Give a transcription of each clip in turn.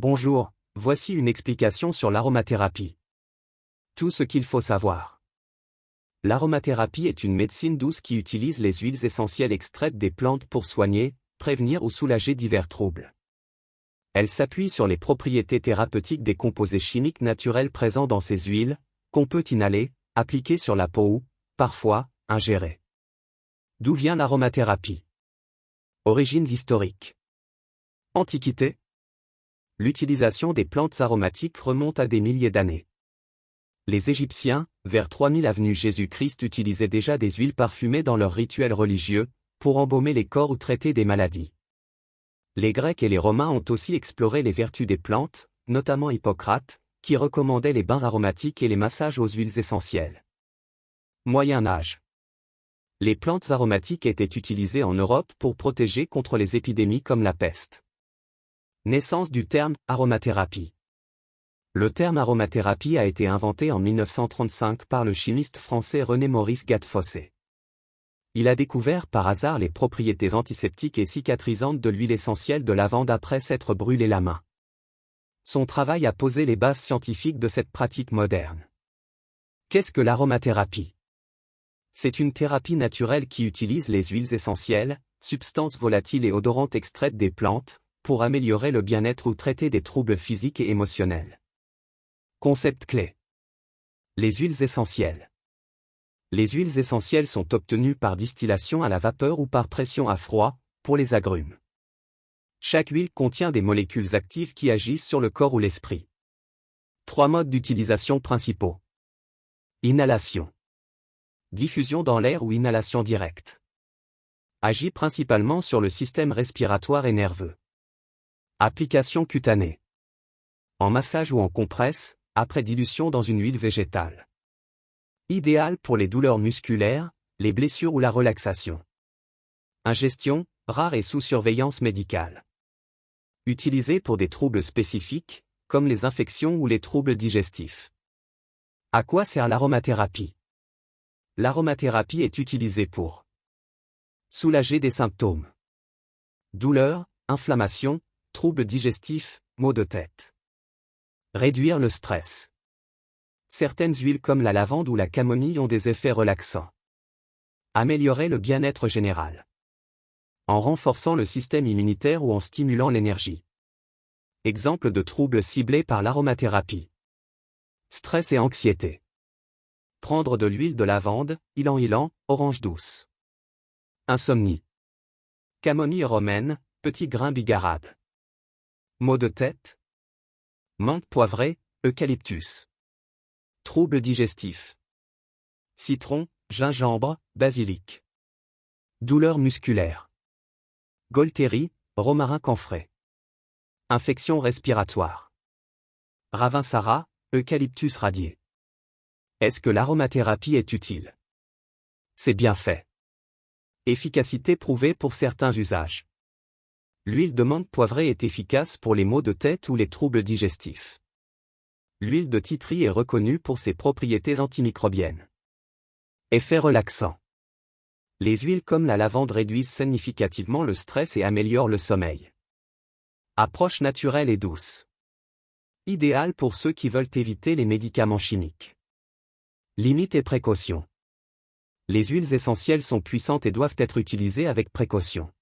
Bonjour, voici une explication sur l'aromathérapie. Tout ce qu'il faut savoir. L'aromathérapie est une médecine douce qui utilise les huiles essentielles extraites des plantes pour soigner, prévenir ou soulager divers troubles. Elle s'appuie sur les propriétés thérapeutiques des composés chimiques naturels présents dans ces huiles, qu'on peut inhaler, appliquer sur la peau ou, parfois, ingérer. D'où vient l'aromathérapie? Origines historiques. Antiquité. L'utilisation des plantes aromatiques remonte à des milliers d'années. Les Égyptiens, vers 3000 avenue Jésus-Christ, utilisaient déjà des huiles parfumées dans leurs rituels religieux, pour embaumer les corps ou traiter des maladies. Les Grecs et les Romains ont aussi exploré les vertus des plantes, notamment Hippocrate, qui recommandait les bains aromatiques et les massages aux huiles essentielles. Moyen Âge. Les plantes aromatiques étaient utilisées en Europe pour protéger contre les épidémies comme la peste. Naissance du terme « aromathérapie ». Le terme aromathérapie a été inventé en 1935 par le chimiste français René-Maurice Gattefossé. Il a découvert par hasard les propriétés antiseptiques et cicatrisantes de l'huile essentielle de lavande après s'être brûlé la main. Son travail a posé les bases scientifiques de cette pratique moderne. Qu'est-ce que l'aromathérapie? C'est une thérapie naturelle qui utilise les huiles essentielles, substances volatiles et odorantes extraites des plantes, pour améliorer le bien-être ou traiter des troubles physiques et émotionnels. Concept clé. Les huiles essentielles. Les huiles essentielles sont obtenues par distillation à la vapeur ou par pression à froid, pour les agrumes. Chaque huile contient des molécules actives qui agissent sur le corps ou l'esprit. 3 modes d'utilisation principaux. Inhalation. Diffusion dans l'air ou inhalation directe. Agit principalement sur le système respiratoire et nerveux. Application cutanée. En massage ou en compresse, après dilution dans une huile végétale. Idéal pour les douleurs musculaires, les blessures ou la relaxation. Ingestion, rare et sous surveillance médicale. Utilisé pour des troubles spécifiques, comme les infections ou les troubles digestifs. À quoi sert l'aromathérapie? L'aromathérapie est utilisée pour soulager des symptômes. Douleurs, inflammation, troubles digestifs, maux de tête. Réduire le stress. Certaines huiles comme la lavande ou la camomille ont des effets relaxants. Améliorer le bien-être général. En renforçant le système immunitaire ou en stimulant l'énergie. Exemple de troubles ciblés par l'aromathérapie. Stress et anxiété. Prendre de l'huile de lavande, ylang-ylang, orange douce. Insomnie. Camomille romaine, petit grain bigarade. Maux de tête. Menthe poivrée, eucalyptus. Troubles digestifs. Citron, gingembre, basilic. Douleurs musculaires. Golterie, romarin camphré. Infection respiratoire. Ravinsara, eucalyptus radié. Est-ce que l'aromathérapie est utile? C'est bien fait. Efficacité prouvée pour certains usages. L'huile de menthe poivrée est efficace pour les maux de tête ou les troubles digestifs. L'huile de titri est reconnue pour ses propriétés antimicrobiennes. Effet relaxant. Les huiles comme la lavande réduisent significativement le stress et améliorent le sommeil. Approche naturelle et douce. Idéal pour ceux qui veulent éviter les médicaments chimiques. Limites et précautions. Les huiles essentielles sont puissantes et doivent être utilisées avec précaution.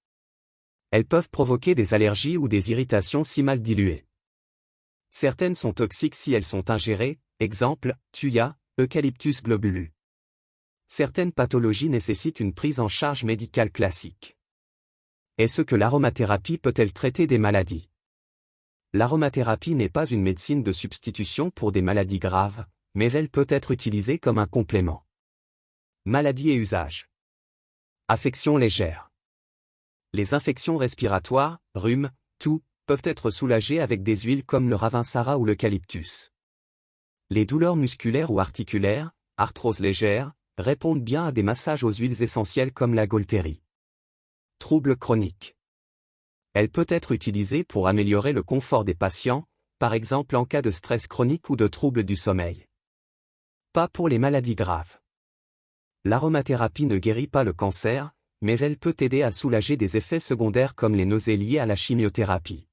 Elles peuvent provoquer des allergies ou des irritations si mal diluées. Certaines sont toxiques si elles sont ingérées, exemple, thuya, Eucalyptus globulus. Certaines pathologies nécessitent une prise en charge médicale classique. Est-ce que l'aromathérapie peut-elle traiter des maladies? L'aromathérapie n'est pas une médecine de substitution pour des maladies graves, mais elle peut être utilisée comme un complément. Maladies et usages. Affections légères. Les infections respiratoires, rhume, toux, peuvent être soulagées avec des huiles comme le ravinsara ou l'eucalyptus. Les douleurs musculaires ou articulaires, arthrose légère, répondent bien à des massages aux huiles essentielles comme la golterie. Troubles chroniques. Elle peut être utilisée pour améliorer le confort des patients, par exemple en cas de stress chronique ou de troubles du sommeil. Pas pour les maladies graves. L'aromathérapie ne guérit pas le cancer, mais elle peut aider à soulager des effets secondaires comme les nausées liées à la chimiothérapie.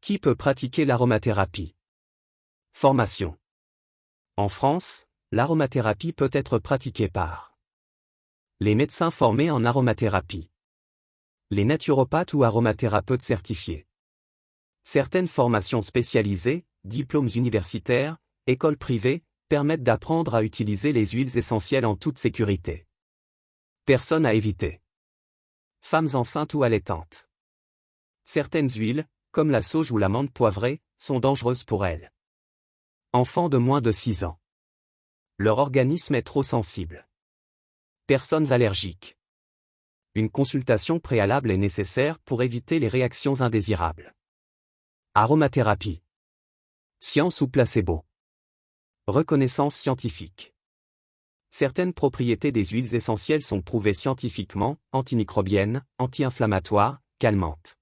Qui peut pratiquer l'aromathérapie? Formation. En France, l'aromathérapie peut être pratiquée par les médecins formés en aromathérapie, les naturopathes ou aromathérapeutes certifiés. Certaines formations spécialisées, diplômes universitaires, écoles privées, permettent d'apprendre à utiliser les huiles essentielles en toute sécurité. Personnes à éviter. Femmes enceintes ou allaitantes. Certaines huiles, comme la sauge ou l'amande poivrée, sont dangereuses pour elles. Enfants de moins de 6 ans. Leur organisme est trop sensible. Personnes allergiques. Une consultation préalable est nécessaire pour éviter les réactions indésirables. Aromathérapie. Science ou placebo? Reconnaissance scientifique. Certaines propriétés des huiles essentielles sont prouvées scientifiquement, antimicrobiennes, anti-inflammatoires, calmantes.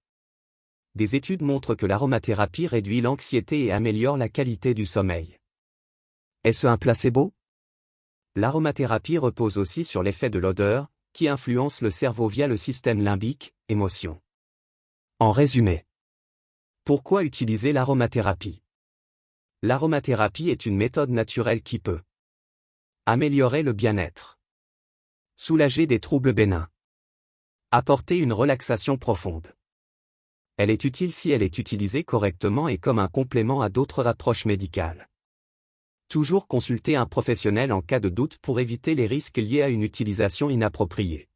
Des études montrent que l'aromathérapie réduit l'anxiété et améliore la qualité du sommeil. Est-ce un placebo? L'aromathérapie repose aussi sur l'effet de l'odeur, qui influence le cerveau via le système limbique, émotion. En résumé, pourquoi utiliser l'aromathérapie? L'aromathérapie est une méthode naturelle qui peut améliorer le bien-être, soulager des troubles bénins, apporter une relaxation profonde. Elle est utile si elle est utilisée correctement et comme un complément à d'autres approches médicales. Toujours consulter un professionnel en cas de doute pour éviter les risques liés à une utilisation inappropriée.